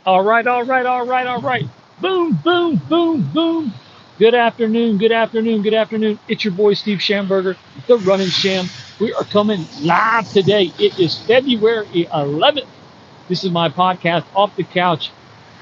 All right, all right, all right, all right. Boom, boom, boom, boom. Good afternoon, good afternoon, good afternoon. It's your boy Steve Schamberger, the Running Sham. We are coming live today. It is February 11th. This is my podcast, Off the Couch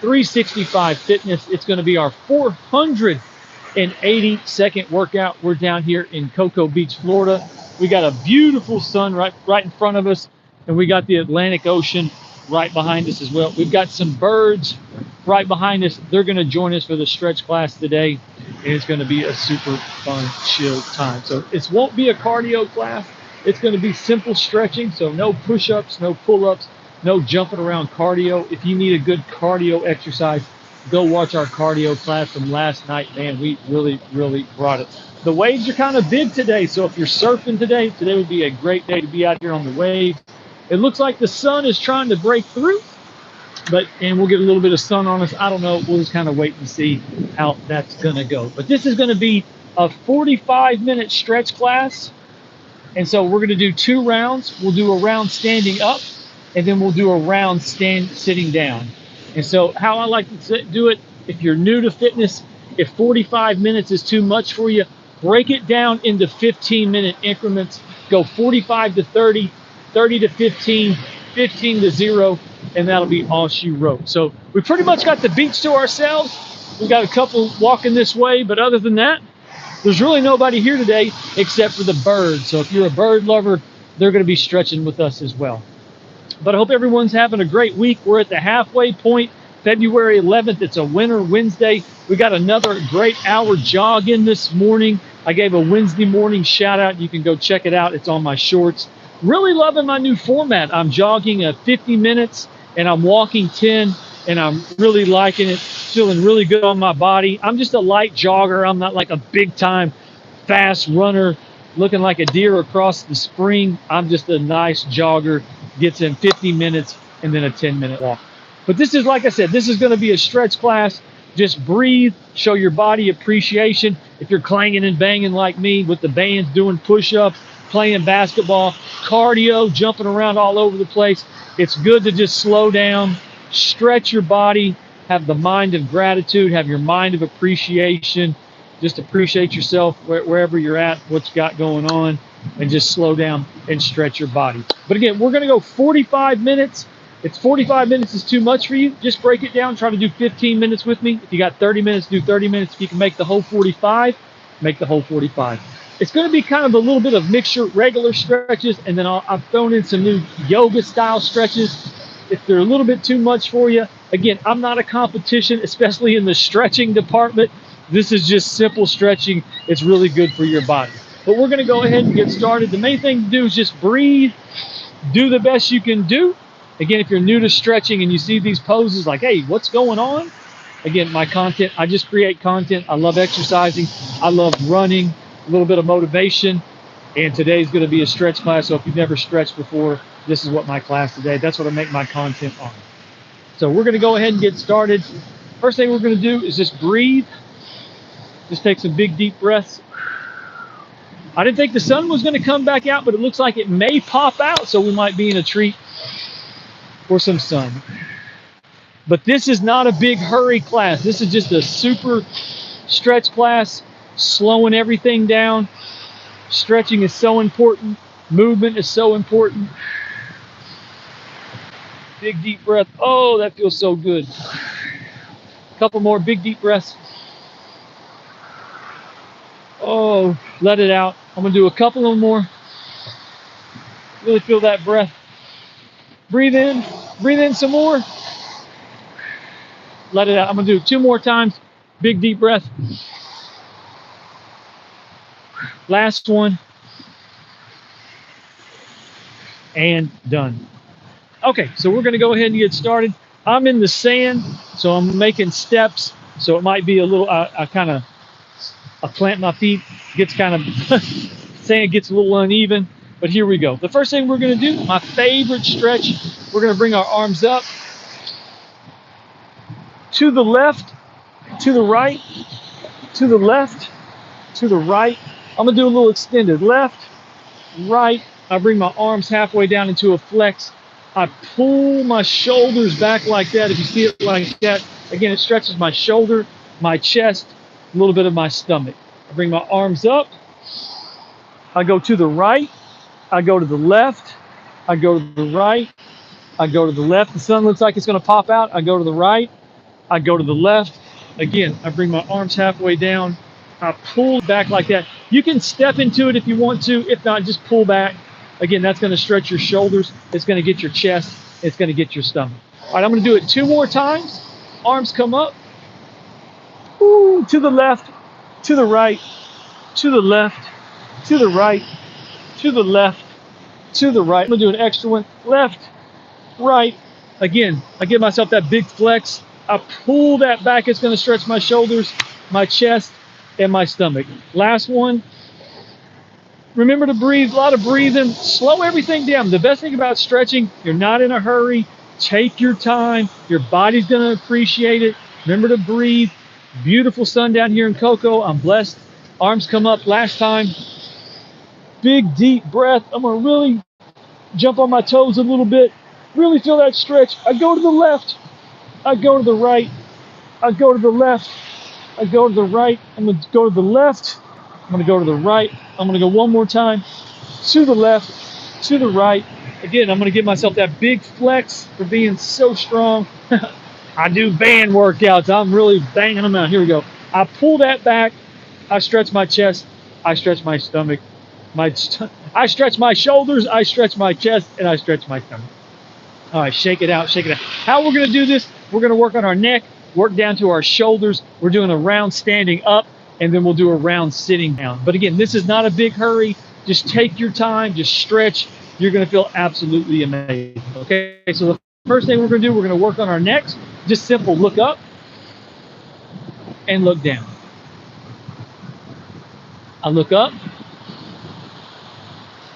365 Fitness. It's going to be our 482nd workout. We're down here in Cocoa Beach, Florida. We got a beautiful sun right in front of us, and we got the Atlantic Ocean right behind us as well. We've got some birds right behind us. They're going to join us for the stretch class today, and it's going to be a super fun, chill time. So it won't be a cardio class. It's going to be simple stretching, so no push-ups, no pull-ups, no jumping around cardio. If you need a good cardio exercise, go watch our cardio class from last night. Man, we really, really brought it. The waves are kind of big today, so if you're surfing today would be a great day to be out here on the waves. It looks like the sun is trying to break through, and we'll get a little bit of sun on us. I don't know. We'll just kind of wait and see how that's going to go. But this is going to be a 45-minute stretch class. And so we're going to do 2 rounds. We'll do a round standing up, and then we'll do a round sitting down. And so how I like to do it, if you're new to fitness, if 45 minutes is too much for you, break it down into 15-minute increments. Go 45 to 30, 30 to 15, 15 to 0, and that'll be all she wrote. So we pretty much got the beach to ourselves. We got a couple walking this way, but other than that, there's really nobody here today except for the birds. So if you're a bird lover, they're going to be stretching with us as well. But I hope everyone's having a great week. We're at the halfway point, February 11th. It's a winter Wednesday. We got another great hour jog in this morning. I gave a Wednesday morning shout out. You can go check it out. It's on my shorts. Really loving my new format. I'm jogging 50 minutes and I'm walking 10, and I'm really liking it. Feeling really good on my body. I'm just a light jogger. I'm not like a big time fast runner looking like a deer across the spring. I'm just a nice jogger. Gets in 50 minutes and then a 10-minute walk. But this is, like I said, this is going to be a stretch class. Just breathe, show your body appreciation. If you're clanging and banging like me with the bands, doing push-ups, playing basketball, cardio, jumping around all over the place, it's good to just slow down, stretch your body, have the mind of gratitude, have your mind of appreciation. Just appreciate yourself wherever you're at, what you got going on, and just slow down and stretch your body. But again, we're going to go 45 minutes. If 45 minutes is too much for you, just break it down. Try to do 15 minutes with me. If you got 30 minutes, do 30 minutes. If you can make the whole 45, make the whole 45. It's going to be kind of a little bit of mixture, regular stretches, and then I've thrown in some new yoga style stretches. If they're a little bit too much for you, again, I'm not a competition, especially in the stretching department. This is just simple stretching. It's really good for your body. But we're going to go ahead and get started. The main thing to do is just breathe, do the best you can do. Again, if you're new to stretching and you see these poses like, hey, what's going on? Again, my content, I just create content. I love exercising. I love running, a little bit of motivation. And today's going to be a stretch class. So if you've never stretched before, this is what my class today. That's what I make my content on. So we're going to go ahead and get started. First thing we're going to do is just breathe. Just take some big, deep breaths. I didn't think the sun was going to come back out, but it looks like it may pop out, so we might be in a treat for some sun. But this is not a big hurry class. This is just a super stretch class, slowing everything down. Stretching is so important. Movement is so important. Big, deep breath. Oh, that feels so good. A couple more big, deep breaths. Oh, let it out. I'm going to do a couple of more. Really feel that breath. Breathe in some more. Let it out. I'm going to do it 2 more times. Big, deep breath. Last one. And done. Okay, so we're going to go ahead and get started. I'm in the sand, so I'm making steps. So it might be a little, I plant my feet, gets kind of, sand gets a little uneven, but here we go. The first thing we're going to do, my favorite stretch, we're going to bring our arms up, to the left, to the right, to the left, to the right. I'm going to do a little extended left, right. I bring my arms halfway down into a flex. I pull my shoulders back like that. If you see it like that, again, it stretches my shoulder, my chest, a little bit of my stomach. I bring my arms up. I go to the right. I go to the left. I go to the right. I go to the left. The sun looks like it's going to pop out. I go to the right. I go to the left. Again, I bring my arms halfway down. I pull back like that. You can step into it if you want to. If not, just pull back. Again, that's going to stretch your shoulders. It's going to get your chest. It's going to get your stomach. All right, I'm going to do it 2 more times. Arms come up. Ooh, to the left, to the right, to the left, to the right, to the left, to the right. I'm going to do an extra one. Left, right. Again, I give myself that big flex. I pull that back. It's going to stretch my shoulders, my chest, and my stomach. Last one. Remember to breathe, a lot of breathing. Slow everything down. The best thing about stretching, you're not in a hurry. Take your time. Your body's going to appreciate it. Remember to breathe. Beautiful sun down here in Cocoa. I'm blessed. Arms come up. Last time. Big, deep breath. I'm going to really jump on my toes a little bit. Really feel that stretch. I go to the left. I go to the right. I go to the left. I go to the right. I'm going to go to the left. I'm going to go to the right. I'm going to go one more time. To the left. To the right. Again, I'm going to give myself that big flex for being so strong. I do band workouts. I'm really banging them out. Here we go. I pull that back. I stretch my chest. I stretch my stomach. I stretch my shoulders. I stretch my chest. And I stretch my stomach. All right, shake it out, shake it out. How we're going to do this, we're going to work on our neck, work down to our shoulders. We're doing a round standing up, and then we'll do a round sitting down. But again, this is not a big hurry. Just take your time, just stretch. You're going to feel absolutely amazing. Okay, so the first thing we're going to do, we're going to work on our necks. Just simple, look up and look down. I look up.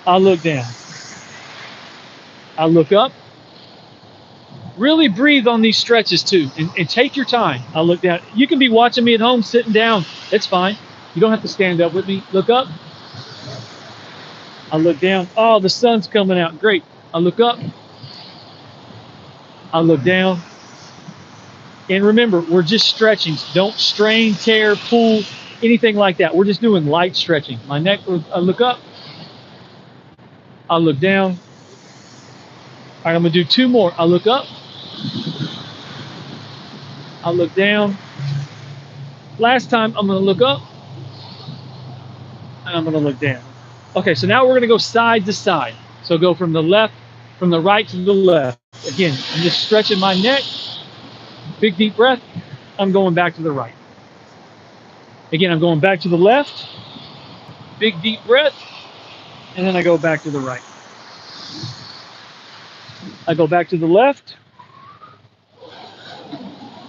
I look down. I look up. Really breathe on these stretches too, and take your time. I'll look down. You can be watching me at home sitting down. It's fine. You don't have to stand up with me. Look up. I look down. Oh, the sun's coming out. Great. I look up. I look down. And remember, we're just stretching. Don't strain, tear, pull, anything like that. We're just doing light stretching. My neck, I look up. I look down. All right, I'm going to do 2 more. I look up. I look down. Last time, I'm going to look up. And I'm going to look down. Okay, so now we're going to go side to side. So go from the right to the left. Again, I'm just stretching my neck. Big deep breath. I'm going back to the right. Again, I'm going back to the left. Big deep breath. And then I go back to the right. I go back to the left.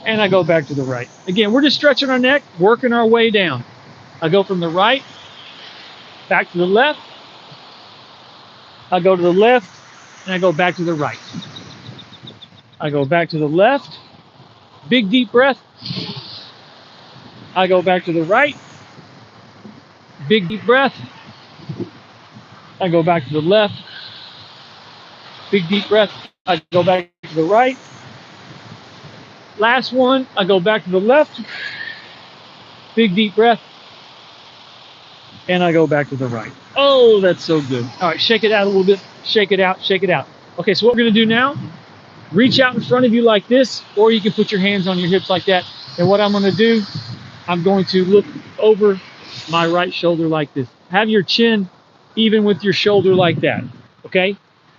And I go back to the right. Again, we're just stretching our neck, working our way down. I go from the right, back to the left. I go to the left, and I go back to the right. I go back to the left. Big deep breath. I go back to the right. Big deep breath. I go back to the left. Big deep breath. I go back to the right. Last one, I go back to the left. Big deep breath. And I go back to the right. Oh, that's so good. All right, shake it out a little bit. Shake it out, shake it out. Okay, so what we're gonna do now, reach out in front of you like this, or you can put your hands on your hips like that. And what I'm gonna do, I'm going to look over my right shoulder like this. Have your chin even with your shoulder like that, okay?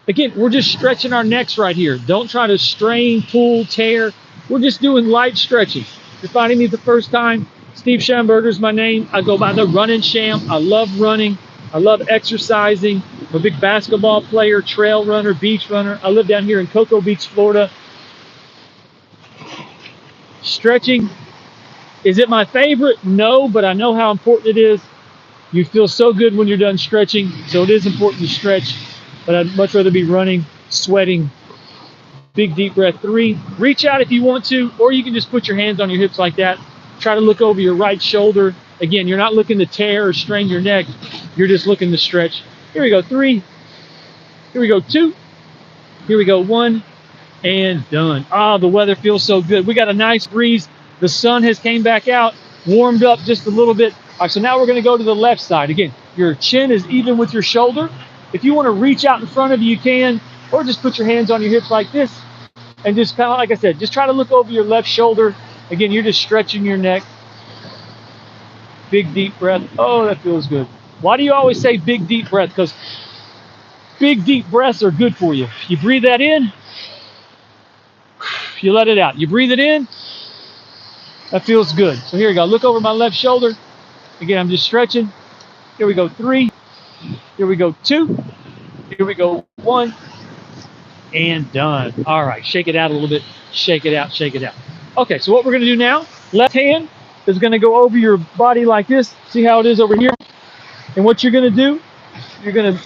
Again, we're just stretching our necks right here. Don't try to strain, pull, tear. We're just doing light stretching. If you're finding me the first time, Steve Schamberger is my name. I go by the Running Sham. I love running. I love exercising. I'm a big basketball player, trail runner, beach runner. I live down here in Cocoa Beach, Florida. Stretching, is it my favorite? No, but I know how important it is. You feel so good when you're done stretching, so it is important to stretch, but I'd much rather be running, sweating. Big deep breath. 3. Reach out if you want to, or you can just put your hands on your hips like that. Try to look over your right shoulder. Again, you're not looking to tear or strain your neck. You're just looking to stretch. Here we go. 3. Here we go. 2. Here we go. 1 and done. Ah, the weather feels so good. We got a nice breeze. The sun has came back out, warmed up just a little bit. All right, so now we're going to go to the left side. Again, your chin is even with your shoulder. If you want to reach out in front of you, you can, or just put your hands on your hips like this. And just kind of, like I said, just try to look over your left shoulder. Again, you're just stretching your neck. Big, deep breath. Oh, that feels good. Why do you always say big, deep breath? Because big, deep breaths are good for you. You breathe that in, you let it out. You breathe it in, that feels good. So here we go. Look over my left shoulder. Again, I'm just stretching. Here we go. 3. Here we go. 2. Here we go. 1. And done. All right. Shake it out a little bit. Shake it out. Shake it out. Okay. So what we're going to do now, left hand is going to go over your body like this. See how it is over here? And what you're going to do, you're going to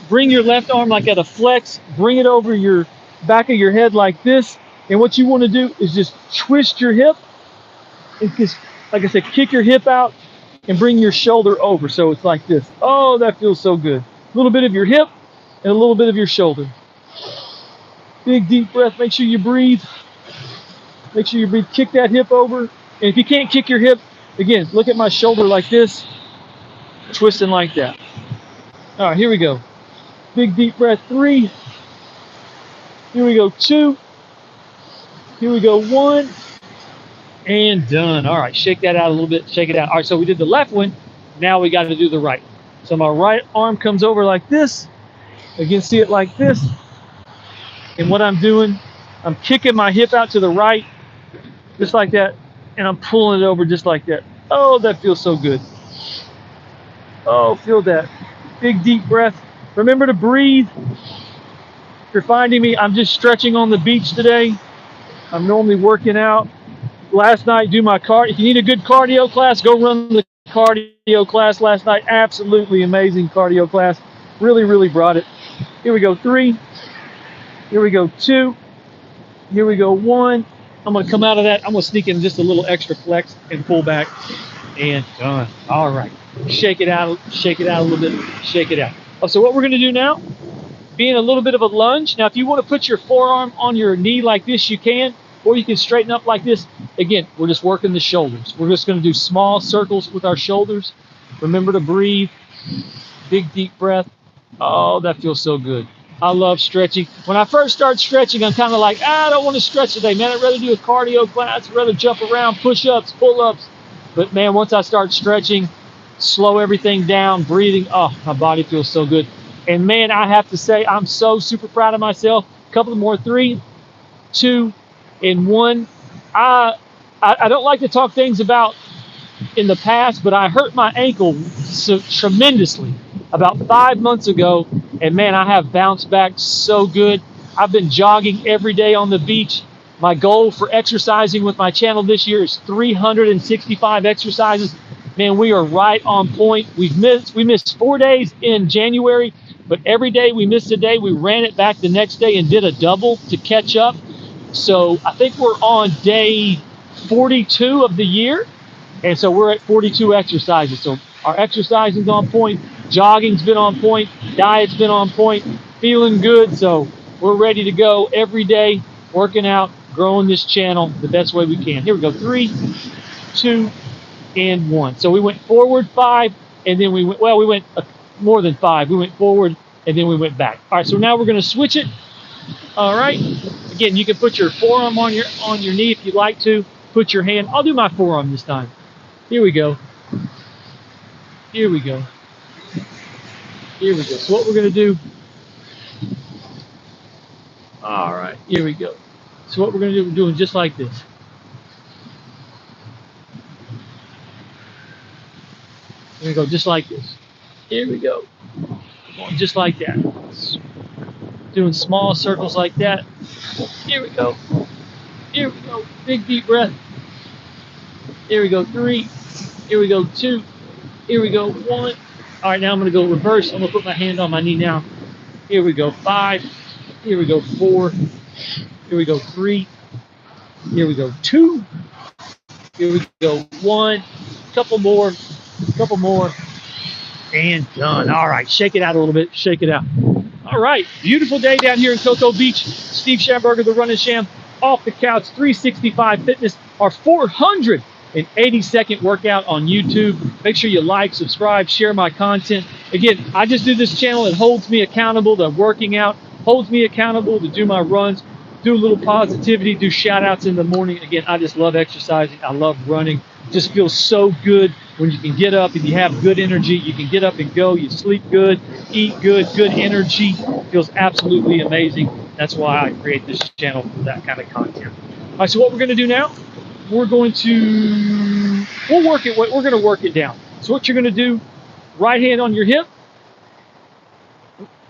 bring your left arm like at a flex, bring it over your back of your head like this. And what you want to do is just twist your hip and just, like I said, kick your hip out and bring your shoulder over. So it's like this. Oh, that feels so good. A little bit of your hip and a little bit of your shoulder. Big deep breath. Make sure you breathe. Make sure you breathe. Kick that hip over. And if you can't kick your hip, again, look at my shoulder like this, twisting like that. All right, here we go. Big deep breath. 3. Here we go. 2. Here we go. 1. And done. All right, shake that out a little bit. Shake it out. All right, so we did the left one. Now we got to do the right. So my right arm comes over like this. Again, see it like this. And what I'm doing, I'm kicking my hip out to the right, just like that. And I'm pulling it over just like that. Oh, that feels so good. Oh, feel that. Big deep breath. Remember to breathe. If you're finding me, I'm just stretching on the beach today. I'm normally working out. Last night, do my cardio. If you need a good cardio class, go run the cardio class last night. Absolutely amazing cardio class. Really, really brought it. Here we go. 3. Here we go. 2. Here we go. 1. I'm going to come out of that. I'm going to sneak in just a little extra flex and pull back. And done. All right. Shake it out. Shake it out a little bit. Shake it out. Oh, so what we're going to do now, being a little bit of a lunge. Now, if you want to put your forearm on your knee like this, you can. Or you can straighten up like this. Again, we're just working the shoulders. We're just going to do small circles with our shoulders. Remember to breathe. Big, deep breath. Oh, that feels so good. I love stretching. When I first start stretching, I'm kind of like, I don't want to stretch today, man. I'd rather do a cardio class. I'd rather jump around, push-ups, pull-ups. But, man, once I start stretching, slow everything down, breathing, oh, my body feels so good. And, man, I have to say, I'm so super proud of myself. A couple more. 3, 2, and 1. I don't like to talk things about in the past, but I hurt my ankle so tremendously about 5 months ago, and man, I have bounced back so good. I've been jogging every day on the beach. My goal for exercising with my channel this year is 365 exercises. Man, we are right on point. We missed 4 days in January, but every day we missed a day, we ran it back the next day and did a double to catch up. So I think we're on day 42 of the year. And so we're at 42 exercises. So our exercising's on point, jogging's been on point, diet's been on point, feeling good. So we're ready to go every day, working out, growing this channel the best way we can. Here we go. 3, 2, and 1. So we went forward 5, and then we went more than 5. We went forward, and then we went back. All right, so now we're going to switch it. All right. Again, you can put your forearm on your knee if you'd like to. Put your hand. I'll do my forearm this time. Here we go. Here we go. Here we go. So what we're going to do. All right. Here we go. So what we're going to do, we're doing just like this. Here we go, just like this. Here we go. Going just like that. Doing small circles like that. Here we go. Here we go. Big deep breath. Here we go. 3. Here we go. 2. Here we go. 1. All right, now I'm going to go reverse. I'm going to put my hand on my knee now. Here we go. 5. Here we go. 4. Here we go. 3. Here we go. 2. Here we go. 1. Couple more. Couple more. And done. All right, shake it out a little bit. Shake it out. All right, beautiful day down here in Cocoa Beach. Steve Schamberger, the Running Sham, off the couch, 365 Fitness, our 482nd workout on YouTube. Make sure you like, subscribe, share my content. Again, I just do this channel. It holds me accountable to working out, holds me accountable to do my runs, do a little positivity, do shout outs in the morning. Again, I just love exercising. I love running. It just feels so good when you can get up and you have good energy. You can get up and go. You sleep good, eat good, good energy. It feels absolutely amazing. That's why I create this channel for that kind of content. All right, so what we're going to do now, we're going to work it down. So what you're going to do, right hand on your hip,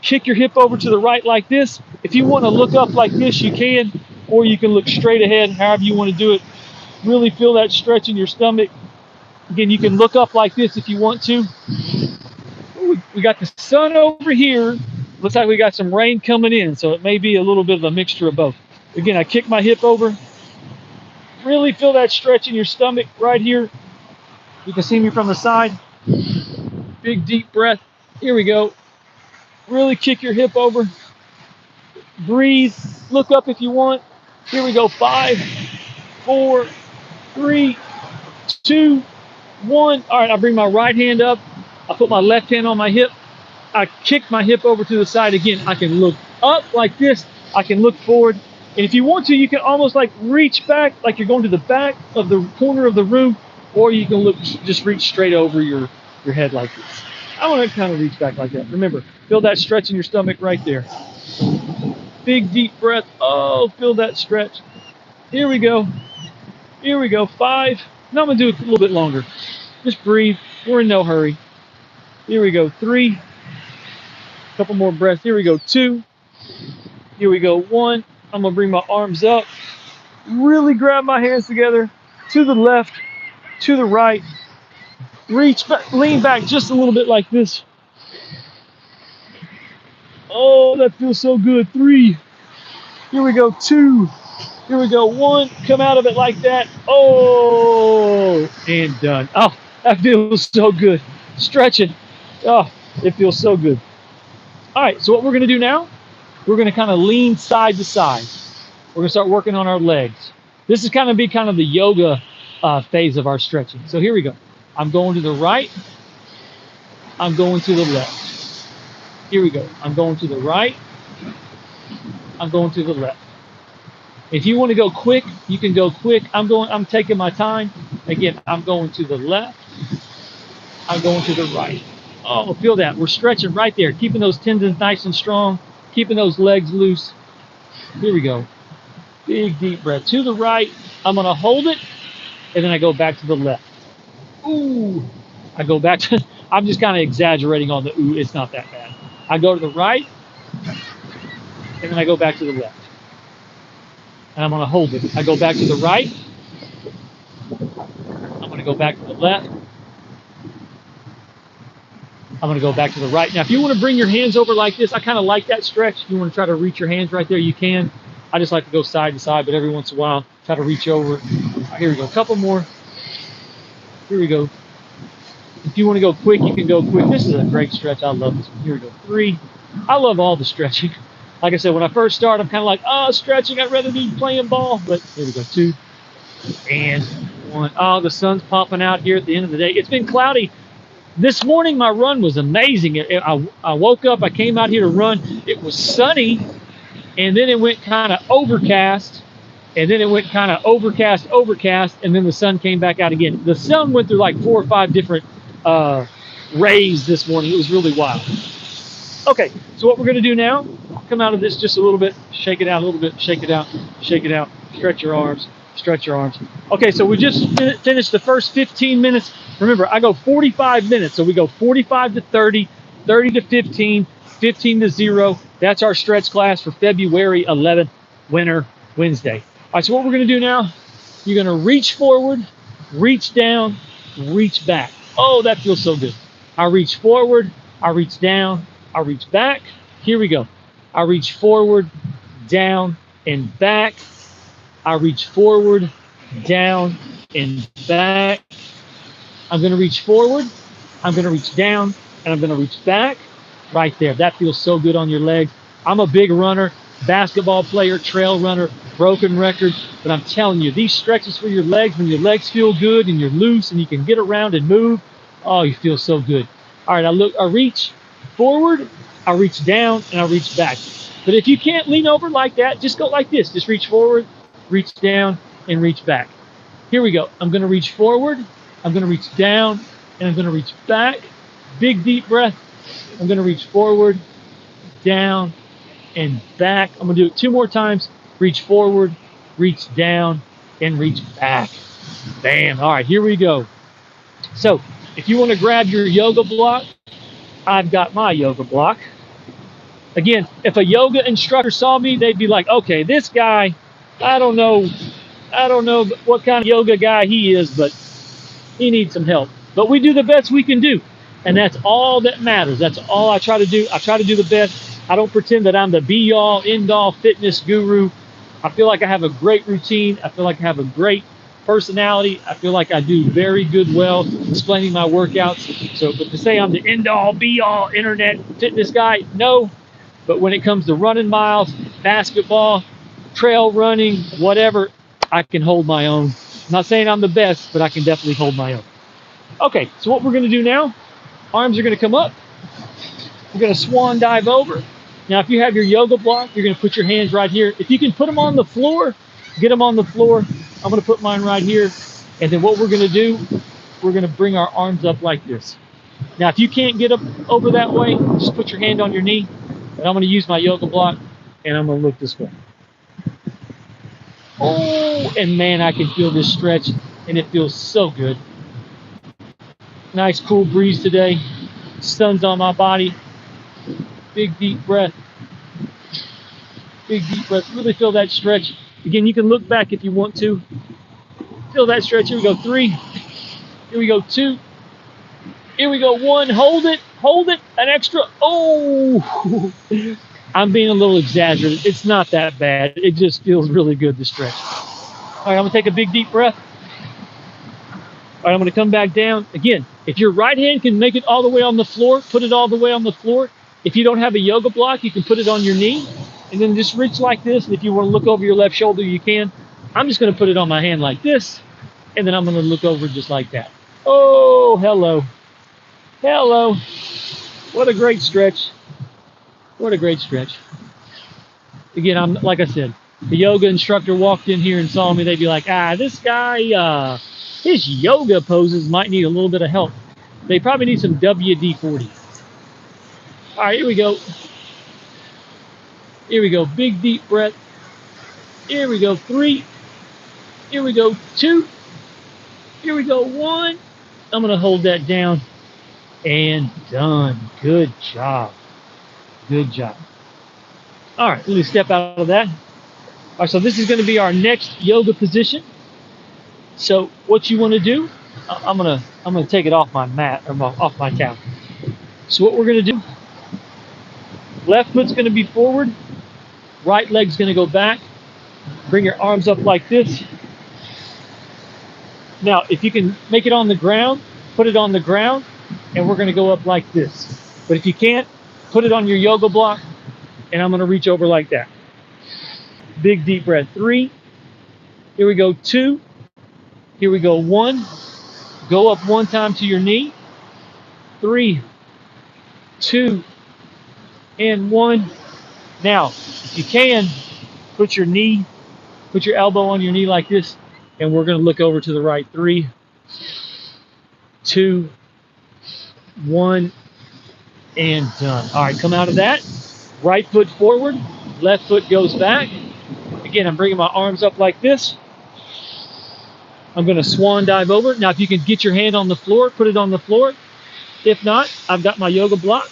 kick your hip over to the right like this. If you want to look up like this, you can, or you can look straight ahead, however you want to do it. Really feel that stretch in your stomach. Again, you can look up like this if you want to. We got the sun over here. Looks like we got some rain coming in, so it may be a little bit of a mixture of both. Again, I kick my hip over. Really feel that stretch in your stomach right here. You can see me from the side. Big deep breath. Here we go. Really kick your hip over. Breathe. Look up if you want. Here we go. 5, 4, 3, 2, 1. All right, I bring my right hand up. I put my left hand on my hip. I kick my hip over to the side again. I can look up like this. I can look forward. And if you want to, you can almost like reach back, like you're going to the back of the corner of the room, or you can just reach straight over your head like this. I want to kind of reach back like that. Remember, feel that stretch in your stomach right there. Big deep breath. Oh, feel that stretch. Here we go. Here we go. 5. Now I'm going to do it a little bit longer. Just breathe. We're in no hurry. Here we go. 3. A couple more breaths. Here we go. 2. Here we go. 1. I'm going to bring my arms up. Really grab my hands together. To the left. To the right. Reach back. Lean back just a little bit like this. Oh, that feels so good. 3. Here we go. 2. Here we go. 1. Come out of it like that. Oh, and done. Oh, that feels so good. Stretching. Oh, it feels so good. All right, so what we're going to do now, we're going to kind of lean side to side. We're going to start working on our legs. This is kind of the yoga phase of our stretching. So here we go. I'm going to the right. I'm going to the left. Here we go. I'm going to the right. I'm going to the left. If you want to go quick, you can go quick. I'm taking my time. Again, I'm going to the left. I'm going to the right. Oh, feel that. We're stretching right there, keeping those tendons nice and strong, keeping those legs loose. Here we go. Big deep breath. To the right. I'm going to hold it, and then I go back to the left. Ooh. I go back to, I'm just kind of exaggerating on the ooh. It's not that bad. I go to the right, and then I go back to the left. And I'm going to hold it. I go back to the right. I'm going to go back to the left. I'm going to go back to the right. Now, if you want to bring your hands over like this, I kind of like that stretch. If you want to try to reach your hands right there, you can. I just like to go side to side, but every once in a while, try to reach over. Here we go. A couple more. Here we go. If you want to go quick, you can go quick. This is a great stretch. I love this one. Here we go. 3. I love all the stretching. Like I said, when I first start, I'm kind of like, oh, stretching. I'd rather be playing ball. But here we go. 2 and 1. Oh, the sun's popping out here at the end of the day. It's been cloudy. This morning, my run was amazing. I woke up. I came out here to run. It was sunny, and then it went kind of overcast, and then it went kind of overcast, and then the sun came back out again. The sun went through like 4 or 5 different rays this morning. It was really wild. Okay, so what we're going to do now, come out of this just a little bit, shake it out a little bit, shake it out, stretch your arms, stretch your arms. Okay, so we just finished the first 15 minutes. Remember, I go 45 minutes, so we go 45 to 30, 30 to 15, 15 to 0. That's our stretch class for February 11th, Winter Wednesday. All right, so what we're going to do now, you're going to reach forward, reach down, reach back. Oh, that feels so good. I reach forward, I reach down, I reach back. Here we go. I reach forward, down, and back. I reach forward, down, and back. I'm going to reach forward, I'm going to reach down, and I'm going to reach back. right there. That feels so good on your legs. I'm a big runner, basketball player, trail runner, broken record, but I'm telling you, these stretches for your legs, when your legs feel good and you're loose and you can get around and move, oh, you feel so good. All right, I reach forward, I reach down, and I reach back. But if you can't lean over like that, just go like this. Just reach forward, reach down, and reach back. Here we go. I'm going to reach forward, I'm going to reach down, and I'm going to reach back. Big deep breath. I'm going to reach forward, down, and back. I'm going to do it 2 more times. Reach forward, reach down, and reach back. Bam. All right, here we go. So if you want to grab your yoga block, I've got my yoga block. Again, if a yoga instructor saw me, they'd be like, okay, this guy, I don't know what kind of yoga guy he is, but he needs some help. But we do the best we can do. And that's all that matters. That's all I try to do. I try to do the best. I don't pretend that I'm the be-all, end-all fitness guru. I feel like I have a great routine. I feel like I have a great personality. I feel like I do very good well explaining my workouts. So, but to say I'm the end-all, be-all internet fitness guy, no. But when it comes to running miles, basketball, trail running, whatever, I can hold my own. I'm not saying I'm the best, but I can definitely hold my own. Okay, so what we're going to do now, arms are going to come up. We're going to swan dive over. Now, if you have your yoga block, you're going to put your hands right here. If you can put them on the floor, get them on the floor. I'm going to put mine right here. And then what we're going to do, we're going to bring our arms up like this. Now, if you can't get up over that way, just put your hand on your knee. And I'm going to use my yoga block, and I'm going to look this way. Oh, and man, I can feel this stretch, and it feels so good. Nice cool breeze today. Sun's on my body. Big deep breath. Big deep breath. Really feel that stretch. Again, you can look back if you want to. Feel that stretch. Here we go. 3. Here we go. 2. Here we go. 1. Hold it. Hold it. An extra. Oh, I'm being a little exaggerated. It's not that bad. It just feels really good to stretch. All right, I'm going to take a big deep breath. All right, I'm going to come back down. Again, if your right hand can make it all the way on the floor, put it all the way on the floor. If you don't have a yoga block, you can put it on your knee and then just reach like this. And if you want to look over your left shoulder, you can. I'm just going to put it on my hand like this, and then I'm going to look over just like that. Oh, hello. Hello. What a great stretch. What a great stretch. Again, I'm like I said, the yoga instructor walked in here and saw me, they'd be like, this guy, his yoga poses might need a little bit of help. They probably need some WD-40. All right, here we go. Here we go. Big deep breath. Here we go. 3. Here we go. 2. Here we go. 1. I'm going to hold that down. And done. Good job. Good job. All right, let me step out of that. All right, so this is going to be our next yoga position. So what you want to do, I'm gonna take it off my mat, or off my towel. So what we're going to do, left foot's going to be forward, right leg's going to go back. Bring your arms up like this. Now, if you can make it on the ground, put it on the ground, and we're going to go up like this. But if you can't, put it on your yoga block, and I'm going to reach over like that. Big deep breath. 3. Here we go. 2. Here we go. 1. Go up 1 time to your knee. 3, 2, and 1. Now, if you can, put your elbow on your knee like this, and we're going to look over to the right. 3, 2, 1, and done. All right, come out of that. Right foot forward, left foot goes back. Again, I'm bringing my arms up like this. I'm going to swan dive over. Now, if you can get your hand on the floor, put it on the floor. If not, I've got my yoga block.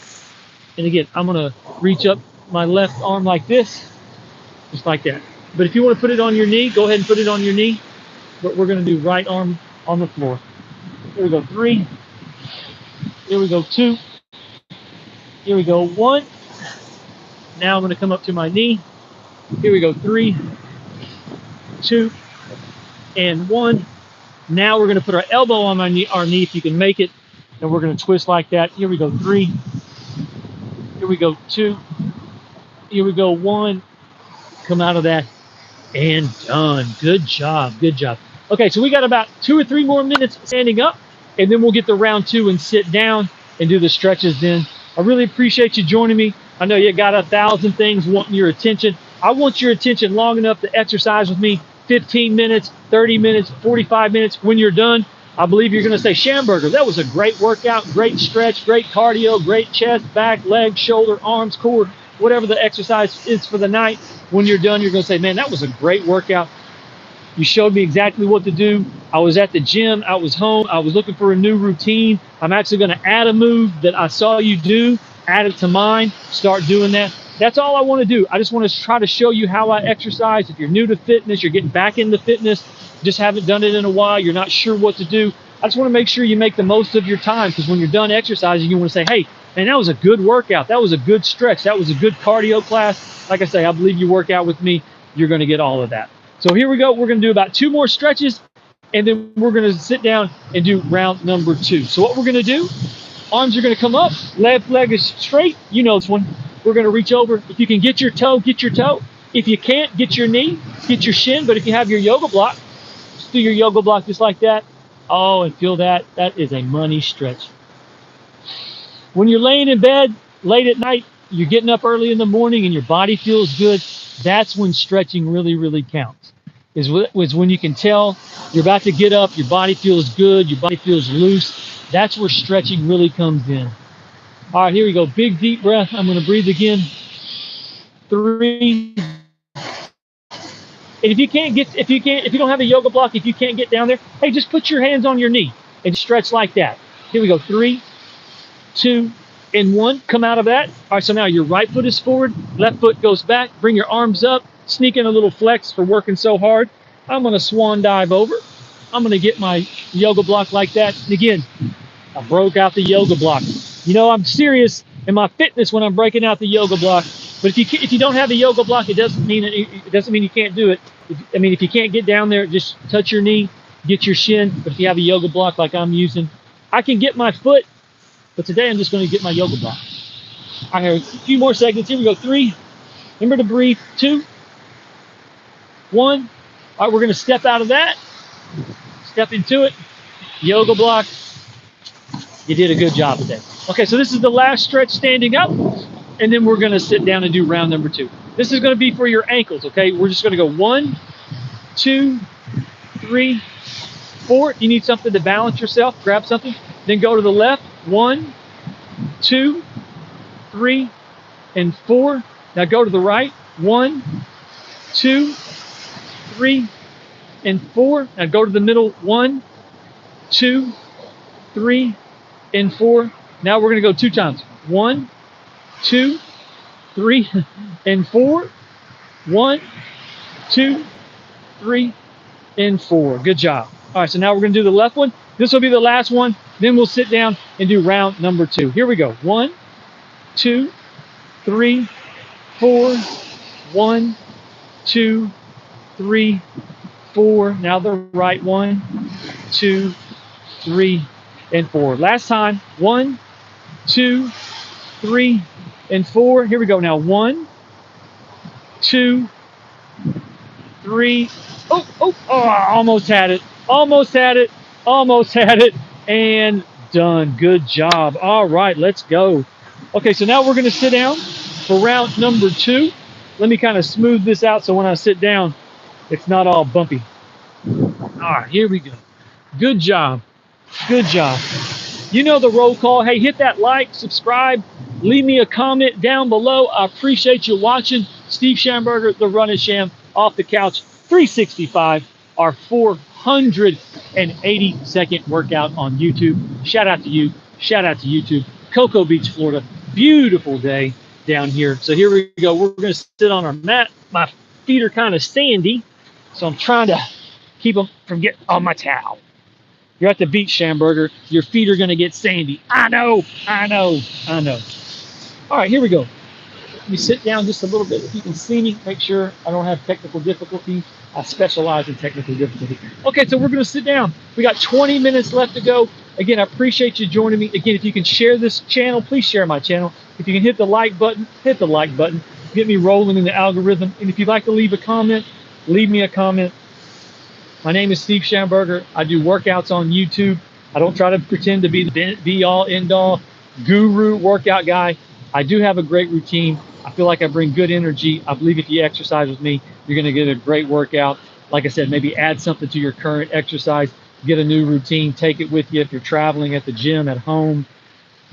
And again, I'm going to reach up my left arm like this, just like that. But if you want to put it on your knee, go ahead and put it on your knee. But we're going to do right arm on the floor. Here we go. 3. Here we go. 2. Here we go. 1. Now I'm going to come up to my knee. Here we go. 3, 2, and 1. Now we're going to put our elbow on our knee if you can make it, and we're going to twist like that. Here we go. 3, Here we go, 2. Here we go, 1. Come out of that and done. Good job, good job. Okay, so we got about 2 or 3 more minutes standing up, and then we'll get to round 2 and sit down and do the stretches then. I really appreciate you joining me. I know you got 1,000 things wanting your attention. I want your attention long enough to exercise with me 15 minutes, 30 minutes, 45 minutes. When you're done, I believe you're gonna say, Schamberger, that was a great workout, great stretch, great cardio, great chest, back, legs, shoulder, arms, core, whatever the exercise is for the night. When you're done, you're gonna say, man, that was a great workout. You showed me exactly what to do. I was at the gym, I was home, I was looking for a new routine. I'm actually gonna add a move that I saw you do, add it to mine, start doing that. That's all I wanna do. I just wanna try to show you how I exercise. If you're new to fitness, you're getting back into fitness, just haven't done it in a while, you're not sure what to do. I just wanna make sure you make the most of your time, because when you're done exercising, you wanna say, hey, man, that was a good workout. That was a good stretch. That was a good cardio class. Like I say, I believe you work out with me, you're gonna get all of that. So here we go. We're gonna do about 2 more stretches, and then we're gonna sit down and do round number 2. So what we're gonna do, arms are gonna come up, left leg is straight. You know this one. We're gonna reach over. If you can get your toe, get your toe. If you can't, get your knee, get your shin. But if you have your yoga block, just do your yoga block just like that. Oh, and feel that. That is a money stretch. When you're laying in bed late at night, you're getting up early in the morning and your body feels good, that's when stretching really, really counts. Is when you can tell you're about to get up, your body feels good, your body feels loose. That's where stretching really comes in. All right, here we go. Big deep breath. I'm going to breathe again. 3. And if you don't have a yoga block, if you can't get down there, hey, just put your hands on your knee and stretch like that. Here we go. 3, 2, and 1. Come out of that. All right, so now your right foot is forward, left foot goes back. Bring your arms up. Sneak in a little flex for working so hard. I'm going to swan dive over. I'm going to get my yoga block like that. And again, I broke out the yoga block. You know, I'm serious in my fitness when I'm breaking out the yoga block. But if you don't have a yoga block, it doesn't mean you can't do it. If you can't get down there, just touch your knee, get your shin. But if you have a yoga block like I'm using, I can get my foot. But today I'm just going to get my yoga block. All right, a few more seconds. Here we go. 3. Remember to breathe. 2, 1. All right, we're going to step out of that. Step into it. Yoga block. You did a good job today. Okay, so this is the last stretch standing up, and then we're going to sit down and do round number 2. This is going to be for your ankles, okay? We're just going to go 1, 2, 3, 4. You need something to balance yourself. Grab something. Then go to the left. 1, 2, 3, and 4. Now go to the right. 1, 2, 3, and 4. Now go to the middle. 1, 2, 3, and 4. Now we're going to go 2 times. 1, 2, 3, and 4. 1, 2, 3, and 4. Good job. All right, so now we're going to do the left one. This will be the last one. Then we'll sit down and do round number 2. Here we go. 1, 2, 3, 4. 1, 2, 3, 4. Now the right. 1, 2, 3, and 4. Last time. 1, 2, 3, and 4. Here we go. Now 1, 2, 3. Oh, almost had it. Almost had it. Almost had it. And done. Good job. All right, let's go. Okay, so now we're going to sit down for round number 2. Let me kind of smooth this out so when I sit down, it's not all bumpy. All right, here we go. Good job. Good job. You know the roll call. Hey, hit that like, subscribe, leave me a comment down below. I appreciate you watching. Steve Schamberger, the Run It Sham, off the couch, 365, our 480-second workout on YouTube. Shout out to you. Shout out to YouTube. Cocoa Beach, Florida. Beautiful day down here. So here we go. We're going to sit on our mat. My feet are kind of sandy, so I'm trying to keep them from getting on my towel. You're at the beach, Schamberger. Your feet are going to get sandy. I know. All right, here we go. Let me sit down just a little bit. If you can see me, make sure I don't have technical difficulty. I specialize in technical difficulty. Okay, so we're going to sit down. We got 20 minutes left to go. Again, I appreciate you joining me. Again, if you can share this channel, please share my channel. If you can hit the like button, hit the like button. Get me rolling in the algorithm. And if you'd like to leave a comment, leave me a comment. My name is Steve Schamberger. I do workouts on YouTube. I don't try to pretend to be the be-all, end-all guru workout guy. I do have a great routine. I feel like I bring good energy. I believe if you exercise with me, you're going to get a great workout. Like I said, maybe add something to your current exercise, get a new routine, take it with you if you're traveling, at the gym, at home,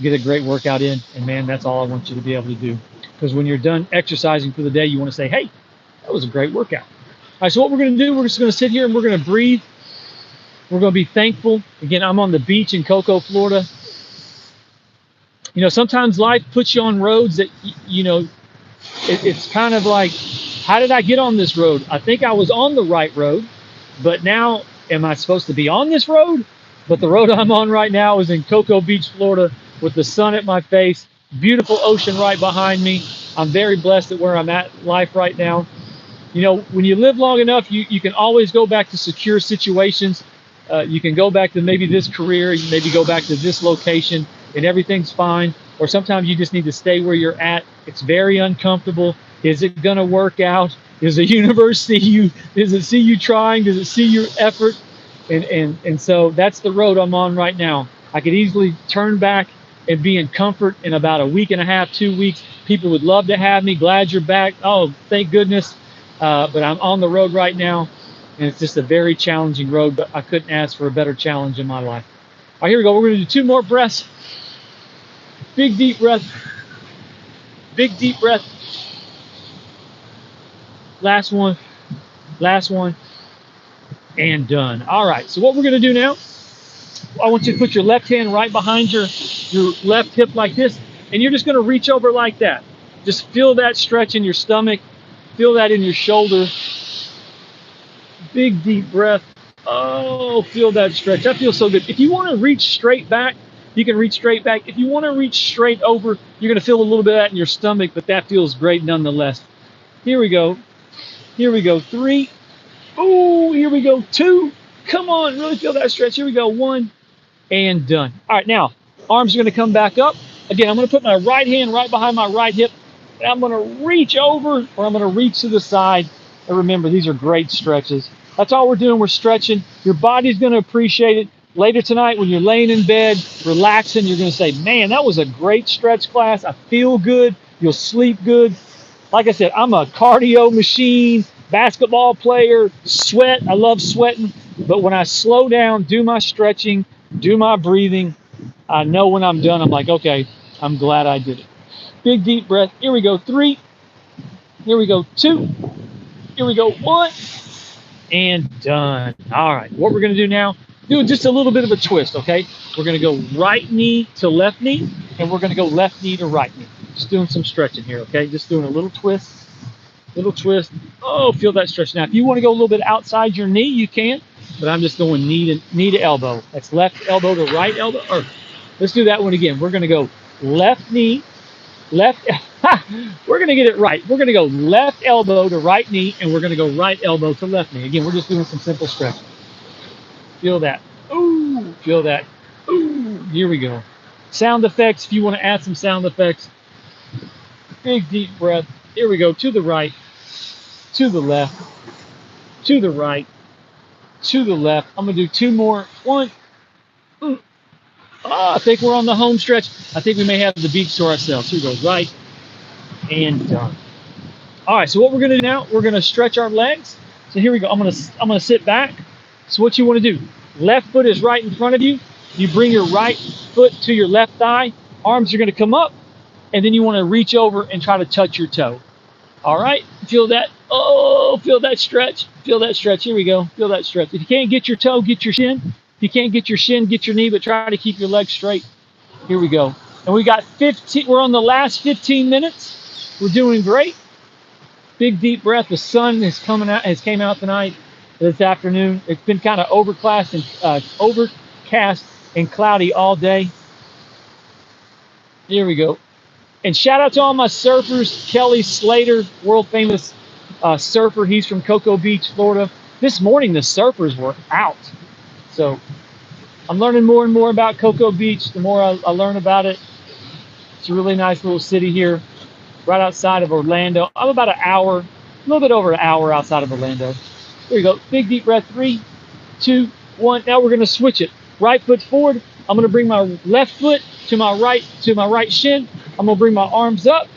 get a great workout in. And man, that's all I want you to be able to do. Because when you're done exercising for the day, you want to say, hey, that was a great workout. All right, so what we're going to do, we're just going to sit here and we're going to breathe. We're going to be thankful. Again, I'm on the beach in Cocoa, Florida. You know, sometimes life puts you on roads that, you know, it's kind of like, how did I get on this road? I think I was on the right road, but now am I supposed to be on this road? But the road I'm on right now is in Cocoa Beach, Florida, with the sun at my face, beautiful ocean right behind me. I'm very blessed at where I'm at in life right now. You know, when you live long enough, you can always go back to secure situations. You can go back to maybe this career, you maybe go back to this location, and everything's fine. Or sometimes you just need to stay where you're at. It's very uncomfortable. Is it going to work out? Does the universe see you? Does it see you trying? Does it see your effort? And so that's the road I'm on right now. I could easily turn back and be in comfort in about a week and a half, 2 weeks. People would love to have me. Glad you're back. Oh, thank goodness. But I'm on the road right now, and it's just a very challenging road, but I couldn't ask for a better challenge in my life. All right, here we go. We're going to do 2 more breaths. Big, deep breath. Big, deep breath. Last one. Last one. And done. All right, so what we're going to do now, I want you to put your left hand right behind your left hip like this, and you're just going to reach over like that. Just feel that stretch in your stomach. Feel that in your shoulder. Big, deep breath. Oh, feel that stretch. That feels so good. If you want to reach straight back, you can reach straight back. If you want to reach straight over, you're going to feel a little bit of that in your stomach, but that feels great nonetheless. Here we go. Here we go. 3. Oh, here we go. 2. Come on, really feel that stretch. Here we go. 1 and done. All right, now arms are going to come back up. Again, I'm going to put my right hand right behind my right hip. And I'm going to reach over, or I'm going to reach to the side. And remember, these are great stretches. That's all we're doing. We're stretching. Your body's going to appreciate it. Later tonight, when you're laying in bed, relaxing, you're going to say, man, that was a great stretch class. I feel good. You'll sleep good. Like I said, I'm a cardio machine, basketball player, sweat. I love sweating. But when I slow down, do my stretching, do my breathing, I know when I'm done, I'm like, okay, I'm glad I did it. Big, deep breath. Here we go. 3. Here we go. 2. Here we go. 1. And done. All right. What we're going to do now, do just a little bit of a twist, okay? We're going to go right knee to left knee, and we're going to go left knee to right knee. Just doing some stretching here, okay? Just doing a little twist. Little twist. Oh, feel that stretch. Now, if you want to go a little bit outside your knee, you can, but I'm just going knee to elbow. That's left elbow to right elbow. Or let's do that one again. We're going to go left knee. We're going to get it right. We're going to go left elbow to right knee, and we're going to go right elbow to left knee. Again, we're just doing some simple stretching. Feel that. Ooh, feel that. Ooh, here we go. Sound effects, if you want to add some sound effects. Big, deep breath. Here we go. To the right, to the left, to the right, to the left. I'm going to do 2 more. 1. I think we're on the home stretch. I think we may have the beach to ourselves. Here we go. Right and done. All right, so what we're going to do now, we're going to stretch our legs. So here we go. I'm going to sit back. So what you want to do, left foot is right in front of you. You bring your right foot to your left thigh. Arms are going to come up, and then you want to reach over and try to touch your toe. All right, feel that. Oh, feel that stretch. Feel that stretch. Here we go. Feel that stretch. If you can't get your toe, get your shin. If you can't get your shin, get your knee, but try to keep your legs straight. Here we go. And we got 15, we're on the last 15 minutes. We're doing great. Big, deep breath. The sun is coming out, has came out tonight, this afternoon. It's been kind of overcast and cloudy all day. Here we go. And shout out to all my surfers. Kelly Slater, world famous surfer. He's from Cocoa Beach, Florida. This morning, the surfers were out. So I'm learning more and more about Cocoa Beach. The more I learn about it, It's a really nice little city here, right outside of Orlando. I'm about an hour, a little bit over an hour outside of Orlando. There you go. Big deep breath. 3, 2, 1. Now we're going to switch it. Right foot forward. I'm going to bring my left foot to my right shin. I'm going to bring my arms up,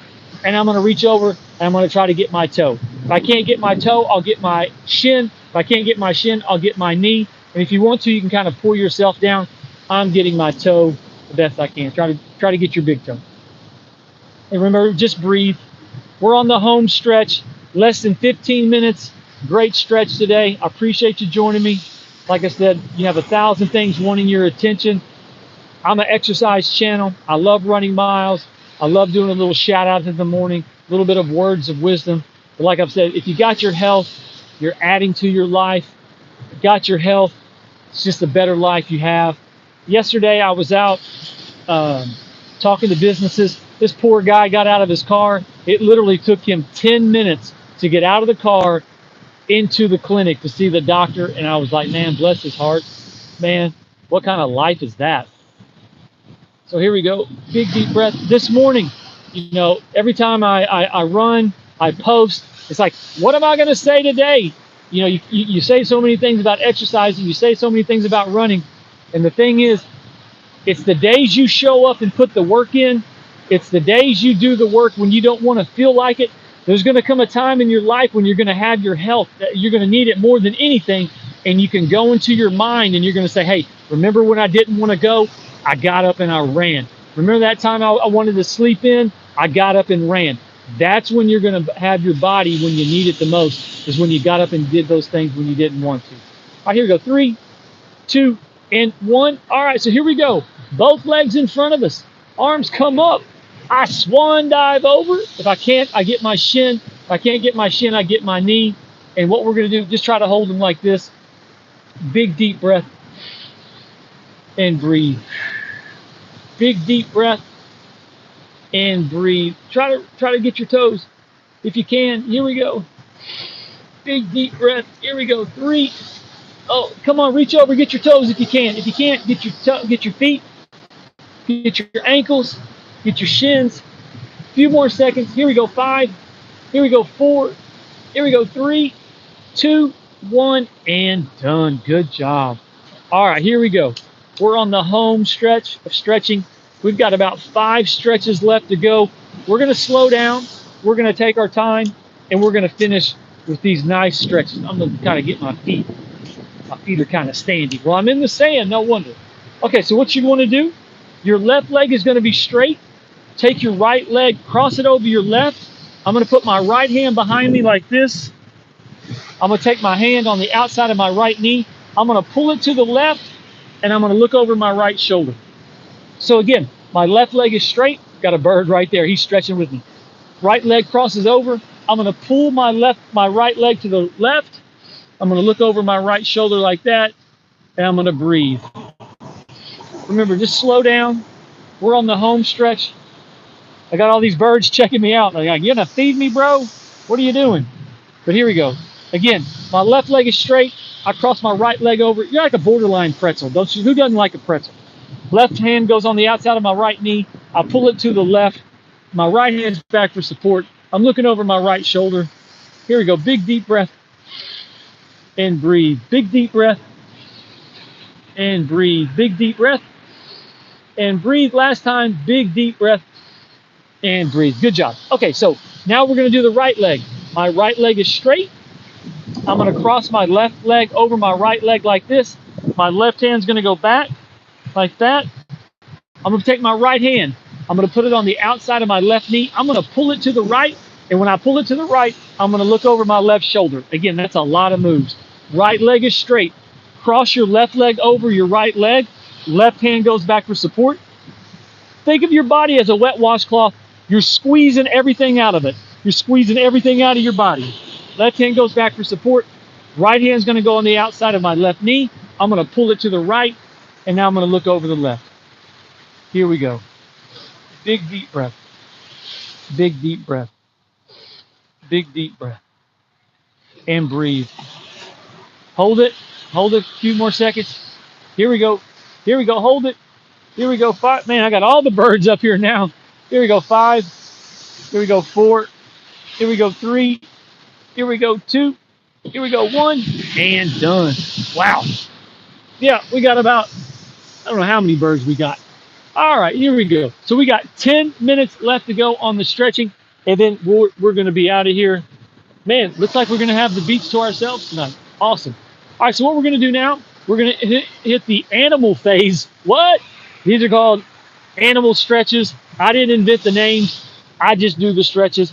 and I'm going to reach over, and I'm going to try to get my toe. If I can't get my toe, I'll get my shin. If I can't get my shin, I'll get my knee. And if you want to, you can kind of pull yourself down. I'm getting my toe the best I can. Try to get your big toe. And remember, just breathe. We're on the home stretch, less than 15 minutes. Great stretch today. I appreciate you joining me. Like I said, you have 1,000 things wanting your attention. I'm an exercise channel. I love running miles. I love doing a little shout out in the morning, a little bit of words of wisdom. But like I've said, if you got your health, you're adding to your life. You got your health, it's just a better life you have. Yesterday, I was out talking to businesses. This poor guy got out of his car. It literally took him 10 minutes to get out of the car into the clinic to see the doctor. And I was like, man, bless his heart. Man, what kind of life is that? So here we go. Big deep breath. This morning, every time I run, I post, it's like, what am I going to say today? You say so many things about exercising. You say so many things about running. And the thing is, it's the days you show up and put the work in. It's the days you do the work when you don't want to feel like it. There's going to come a time in your life when you're going to have your health. You're going to need it more than anything. And you can go into your mind and you're going to say, hey, remember when I didn't want to go? I got up and I ran. Remember that time I wanted to sleep in? I got up and ran. That's when you're going to have your body when you need it the most, is when you got up and did those things when you didn't want to. All right, here we go. 3, 2, and 1. All right, so here we go. Both legs in front of us. Arms come up. I swan dive over. If I can't, I get my shin. If I can't get my shin, I get my knee. And what we're going to do, just try to hold them like this. Big deep breath and breathe. Big deep breath and breathe. Try to get your toes if you can. Here we go. Big deep breath. Here we go. 3. Oh, come on, reach over, get your toes if you can. If you can't, get your feet, get your ankles, get your shins. A few more seconds. Here we go. 5. Here we go. 4. Here we go. 3, 2, 1, and done. Good job. All right, here we go. We're on the home stretch of stretching. We've got about 5 stretches left to go. We're going to slow down. We're going to take our time, and we're going to finish with these nice stretches. I'm going to kind of get my feet. My feet are kind of standing. Well, I'm in the sand, no wonder. Okay, so what you want to do, your left leg is going to be straight. Take your right leg, cross it over your left. I'm going to put my right hand behind me like this. I'm going to take my hand on the outside of my right knee. I'm going to pull it to the left, and I'm going to look over my right shoulder. So again, my left leg is straight. Got a bird right there. He's stretching with me. Right leg crosses over. I'm going to pull my right leg to the left. I'm going to look over my right shoulder like that, and I'm going to breathe. Remember, just slow down. We're on the home stretch. I got all these birds checking me out. They're like, you gonna feed me, bro? What are you doing? But here we go. Again, my left leg is straight. I cross my right leg over. You're like a borderline pretzel, don't you? Who doesn't like a pretzel? Left hand goes on the outside of my right knee. I pull it to the left. My right hand's back for support. I'm looking over my right shoulder. Here we go. Big deep breath. And breathe. Big deep breath. And breathe. Big deep breath. And breathe. Last time, big deep breath. And breathe. Good job. Okay, so now we're going to do the right leg. My right leg is straight. I'm going to cross my left leg over my right leg like this. My left hand's going to go back like that. I'm going to take my right hand. I'm going to put it on the outside of my left knee. I'm going to pull it to the right. And when I pull it to the right, I'm going to look over my left shoulder. Again, that's a lot of moves. Right leg is straight. Cross your left leg over your right leg. Left hand goes back for support. Think of your body as a wet washcloth. You're squeezing everything out of it. You're squeezing everything out of your body. Left hand goes back for support. Right hand's going to go on the outside of my left knee. I'm going to pull it to the right. And now I'm going to look over the left. Here we go. Big deep breath. Big deep breath. Big deep breath. And breathe. Hold it. Hold it a few more seconds. Here we go. Here we go. Hold it. Here we go. 5. Man, I got all the birds up here now. Here we go, 5. Here we go, 4. Here we go, 3. Here we go, 2. Here we go, 1. And done. Wow. Yeah, we got about, I don't know how many birds we got. All right, here we go. So we got 10 minutes left to go on the stretching, and then we're going to be out of here. Man, looks like we're going to have the beach to ourselves tonight. Awesome. All right, so what we're going to do now, we're going to hit the animal phase. What? These are called animal stretches. I didn't invent the names. I just do the stretches.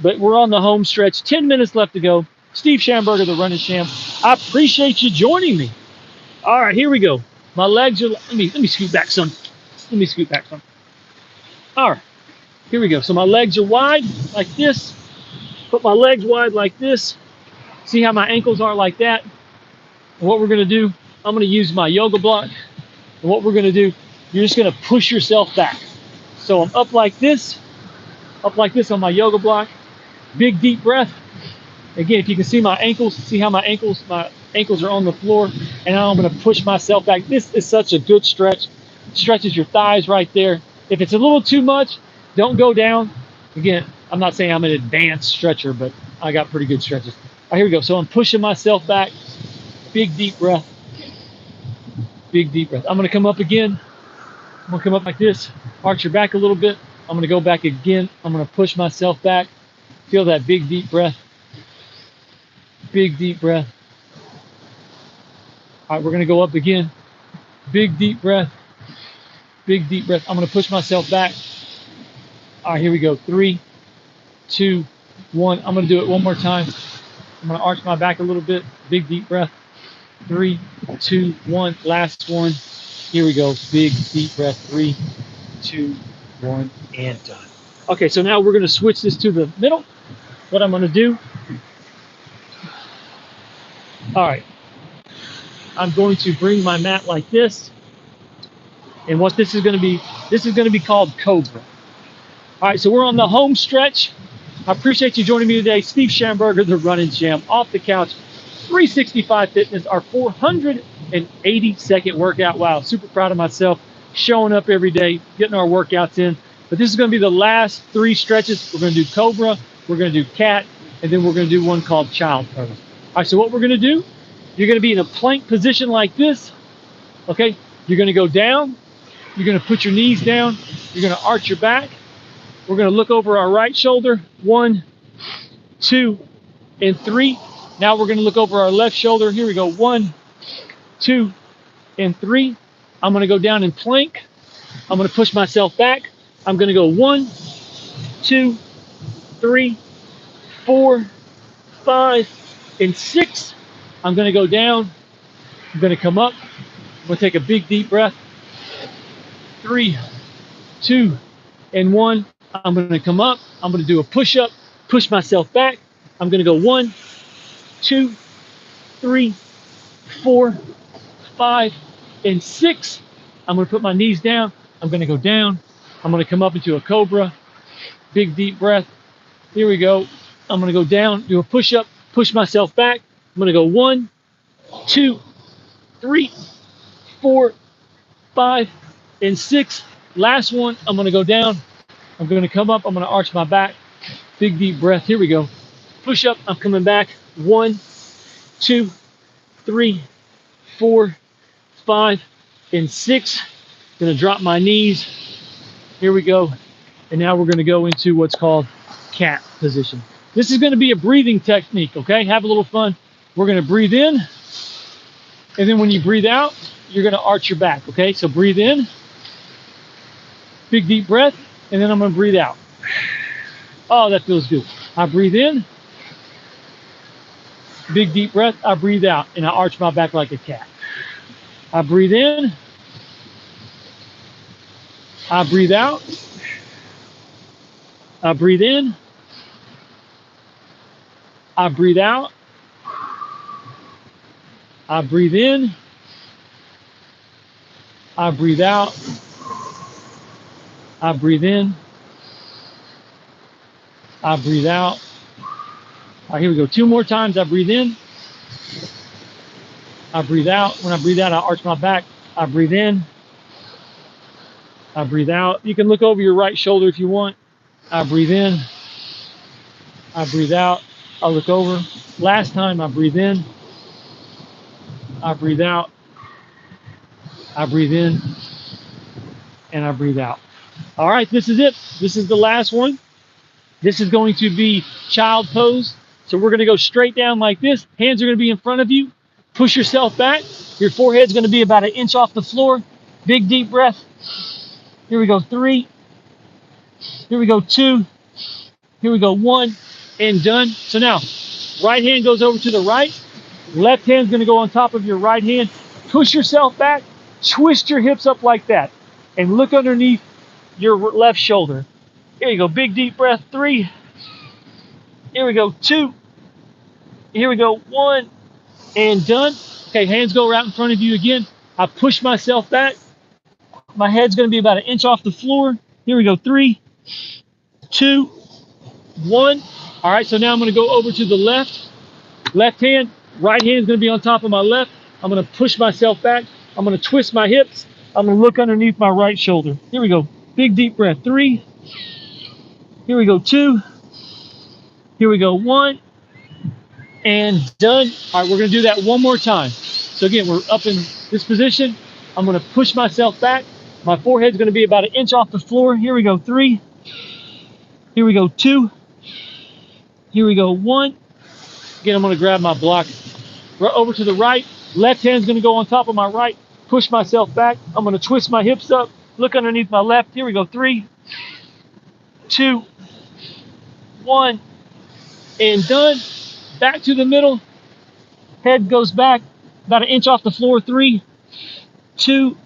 But we're on the home stretch. 10 minutes left to go. Steve Schamberger, the Running Champ. I appreciate you joining me. All right, here we go. My legs are, let me scoot back some. Let me scoot back some. All right, here we go. So my legs are wide like this. Put my legs wide like this. See how my ankles are like that? And what we're gonna do, I'm gonna use my yoga block. And what we're gonna do, you're just gonna push yourself back. So I'm up like this on my yoga block. Big deep breath. Again, if you can see my ankles, see how my ankles are on the floor. And now I'm gonna push myself back. This is such a good stretch. Stretches your thighs right there. If it's a little too much, don't go down. Again, I'm not saying I'm an advanced stretcher, but I got pretty good stretches. All right, here we go. So I'm pushing myself back. Big deep breath. Big deep breath. I'm gonna come up again. I'm gonna come up like this. Arch your back a little bit. I'm gonna go back again. I'm gonna push myself back. Feel that big deep breath. Big deep breath. All right, we're gonna go up again. Big deep breath. Big deep breath. I'm gonna push myself back. All right, here we go. 3, 2, 1. I'm gonna do it one more time. I'm gonna arch my back a little bit. Big deep breath. 3, 2, 1. Last one. Here we go. Big deep breath. 3, 2, 1, and done. Okay, so now we're gonna switch this to the middle. What I'm gonna do. All right. I'm going to bring my mat like this. And what this is going to be called Cobra. All right, so we're on the home stretch. I appreciate you joining me today. Steve Schamberger, the Running Champ, off the couch, 365 Fitness, our 480-second workout. Wow, super proud of myself, showing up every day, getting our workouts in. But this is going to be the last 3 stretches. We're going to do Cobra, we're going to do Cat, and then we're going to do one called Child Pose. All right, so what we're going to do, you're going to be in a plank position like this, okay? You're going to go down. You're gonna put your knees down. You're gonna arch your back. We're gonna look over our right shoulder. 1, 2, and 3. Now we're gonna look over our left shoulder. Here we go. 1, 2, and 3. I'm gonna go down in plank. I'm gonna push myself back. I'm gonna go 1, 2, 3, 4, 5, and 6. I'm gonna go down. I'm gonna come up. I'm gonna take a big deep breath. 3, 2, and 1. I'm going to come up. I'm going to do a push-up, push myself back. I'm going to go 1, 2, 3, 4, 5, and 6. I'm going to put my knees down. I'm going to go down. I'm going to come up into a Cobra. Big deep breath. Here we go. I'm going to go down, do a push-up, push myself back. I'm going to go 1, 2, 3, 4, 5, and 6. Last one, I'm gonna go down. I'm gonna come up, I'm gonna arch my back. Big deep breath, here we go. Push up, I'm coming back. 1, 2, 3, 4, 5, and 6. Gonna drop my knees. Here we go. And now we're gonna go into what's called cat position. This is gonna be a breathing technique, okay? Have a little fun. We're gonna breathe in, and then when you breathe out, you're gonna arch your back, okay? So breathe in. Big deep breath, and then I'm gonna breathe out. Oh, that feels good. I breathe in, big deep breath, I breathe out, and I arch my back like a cat. I breathe in, I breathe out, I breathe in, I breathe out, I breathe in, I breathe out, I breathe in, I breathe out. All right, here we go. 2 more times. I breathe in, I breathe out. When I breathe out, I arch my back. I breathe in, I breathe out. You can look over your right shoulder if you want. I breathe in. I breathe out. I look over. Last time I breathe in. I breathe out. I breathe in. And I breathe out. All right, this is it. This is the last one. This is going to be child pose. So we're going to go straight down like this. Hands are going to be in front of you. Push yourself back. Your forehead's going to be about 1 inch off the floor. Big deep breath. Here we go. 3. Here we go. 2. Here we go. 1. And done. So now, right hand goes over to the right. Left hand's going to go on top of your right hand. Push yourself back. Twist your hips up like that. And look underneath your left shoulder. Here you go. Big deep breath. 3. Here we go. 2. Here we go. 1. And done. Okay, hands go right in front of you again. I push myself back. My head's going to be about 1 inch off the floor. Here we go. 3, 2, 1. All right, so now I'm going to go over to the left. Left hand. Right hand is going to be on top of my left. I'm going to push myself back. I'm going to twist my hips. I'm going to look underneath my right shoulder. Here we go. Big deep breath. 3. Here we go. 2. Here we go. 1. And done. All right, we're going to do that one more time. So again, we're up in this position. I'm going to push myself back. My forehead's going to be about 1 inch off the floor. Here we go. 3. Here we go. 2. Here we go. 1. Again, I'm going to grab my block. Right over to the right. Left hand's going to go on top of my right. Push myself back. I'm going to twist my hips up. Look underneath my left. Here we go. 3, 2, 1. And done. Back to the middle. Head goes back about 1 inch off the floor. 3, 2,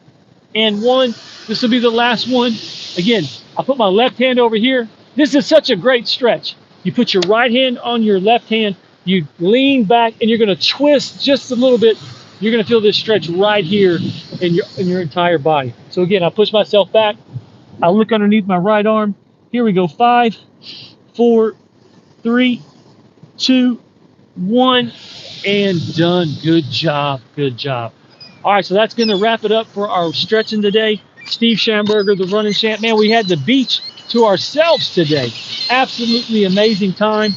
and 1. This will be the last one. Again, I put my left hand over here. This is such a great stretch. You put your right hand on your left hand. You lean back and you're going to twist just a little bit. You're going to feel this stretch right here in your entire body. So again, I push myself back. I look underneath my right arm. Here we go. 5, 4, 3, 2, 1, and done. Good job. Good job. All right, so that's going to wrap it up for our stretching today. Steve Schamberger, the running champ. Man, we had the beach to ourselves today. Absolutely amazing time.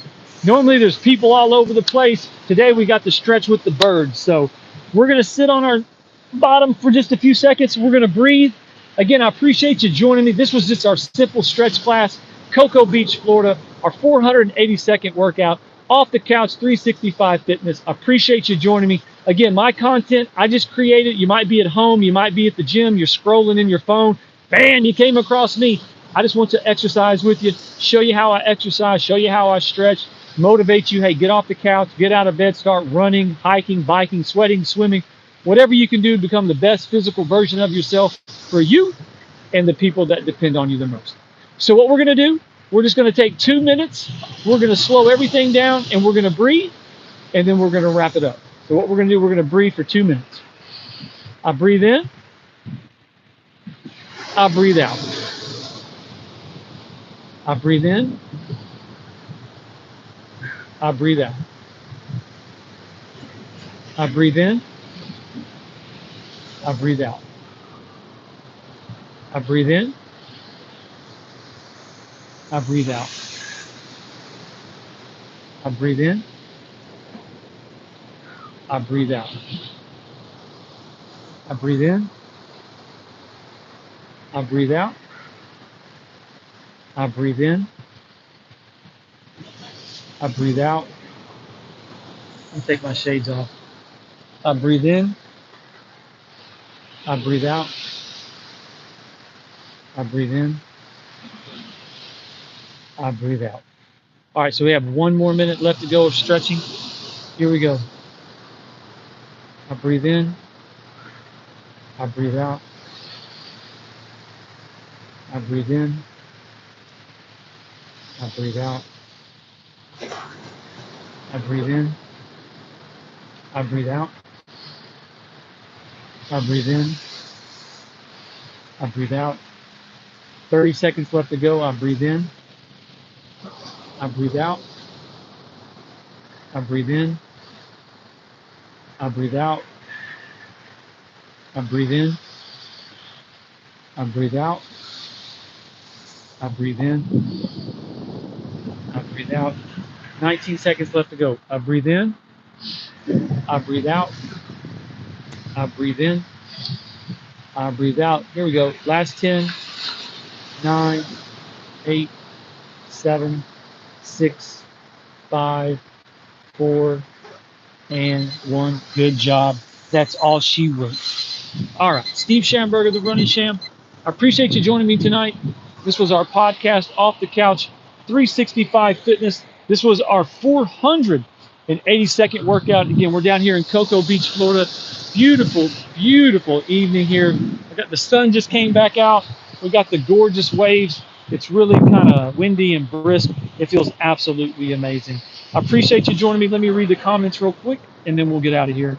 Normally there's people all over the place. Today we got to stretch with the birds. So we're going to sit on our bottom for just a few seconds. We're going to breathe. Again, I appreciate you joining me. This was just our simple stretch class. Cocoa Beach, Florida, our 482nd workout. Off the Couch 365 Fitness. I appreciate you joining me. Again, my content, I just created. You might be at home, you might be at the gym, you're scrolling in your phone. Bam, you came across me. I just want to exercise with you, show you how I exercise, show you how I stretch, motivate you. Hey, get off the couch, get out of bed, start running, hiking, biking, sweating, swimming, whatever you can do to become the best physical version of yourself for you and the people that depend on you the most. So what we're going to do, we're just going to take 2 minutes. We're going to slow everything down and we're going to breathe and then we're going to wrap it up. So what we're going to do, we're going to breathe for 2 minutes. I breathe in. I breathe out. I breathe in. I breathe out. I breathe in. I breathe out. I breathe in. I breathe out. I breathe in. I breathe out. I breathe in. I breathe out. I breathe in. I breathe out. I'll take my shades off. I breathe in. I breathe out. I breathe in. I breathe out. All right, so we have 1 more minute left to go of stretching. Here we go. I breathe in. I breathe out. I breathe in. I breathe out. I breathe in. I breathe out. I breathe in. I breathe out. 30 seconds left to go. I breathe in. I breathe out. I breathe in. I breathe out. I breathe in. I breathe out. I breathe in. I breathe out. 19 seconds left to go. I breathe in. I breathe out. I breathe in. I breathe out. Here we go. Last 10, 9, 8, 7, 6, 5, 4, and 1. Good job. That's all she wrote. All right. Steve Schamberger, the Running Sham. I appreciate you joining me tonight. This was our podcast, Off the Couch 365 Fitness. This was our 482nd workout. Again, we're down here in Cocoa Beach, Florida. Beautiful, beautiful evening here. The sun just came back out. We got the gorgeous waves. It's really kind of windy and brisk. It feels absolutely amazing. I appreciate you joining me. Let me read the comments real quick, and then we'll get out of here.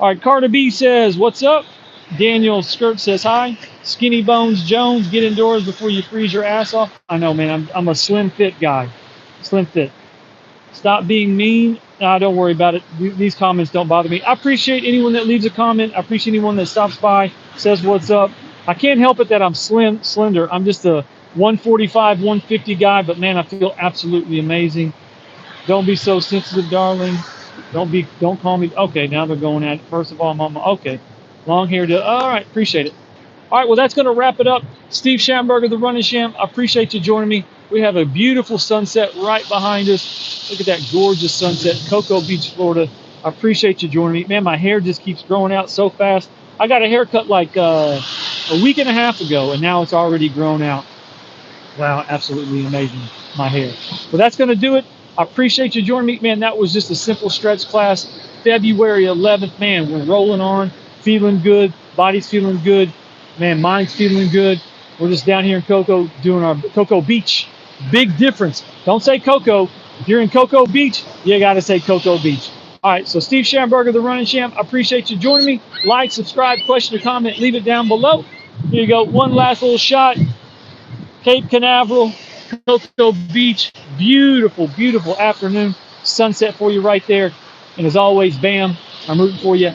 All right, Carter B says, what's up? Daniel Skirt says, hi. Skinny Bones Jones, get indoors before you freeze your ass off. I know, man. I'm a slim fit guy. Slim fit. Stop being mean. Nah, don't worry about it. These comments don't bother me. I appreciate anyone that leaves a comment. I appreciate anyone that stops by, says what's up. I can't help it that I'm slender. I'm just a 145, 150 guy, but man, I feel absolutely amazing. Don't be so sensitive, darling. Don't call me. Okay, now they're going at it. First of all, I'm okay. Long hair. All right, appreciate it. All right, well, that's going to wrap it up. Steve Schamberger, the Running Sham. I appreciate you joining me. We have a beautiful sunset right behind us. Look at that gorgeous sunset, Cocoa Beach, Florida. I appreciate you joining me. Man, my hair just keeps growing out so fast. I got a haircut like a week and a half ago, and now it's already grown out. Wow, absolutely amazing, my hair. Well, that's going to do it. I appreciate you joining me. Man, that was just a simple stretch class. February 11th, man, we're rolling on, feeling good. Body's feeling good. Man, mind's feeling good. We're just down here in Cocoa doing our Cocoa Beach. Big difference. Don't say Cocoa. If you're in Cocoa Beach, you got to say Cocoa Beach. All right, so Steve Schamberger, the Running Sham. I appreciate you joining me. Like, subscribe, question, or comment, leave it down below. Here you go. One last little shot. Cape Canaveral, Cocoa Beach. Beautiful, beautiful afternoon. Sunset for you right there. And as always, bam, I'm rooting for you.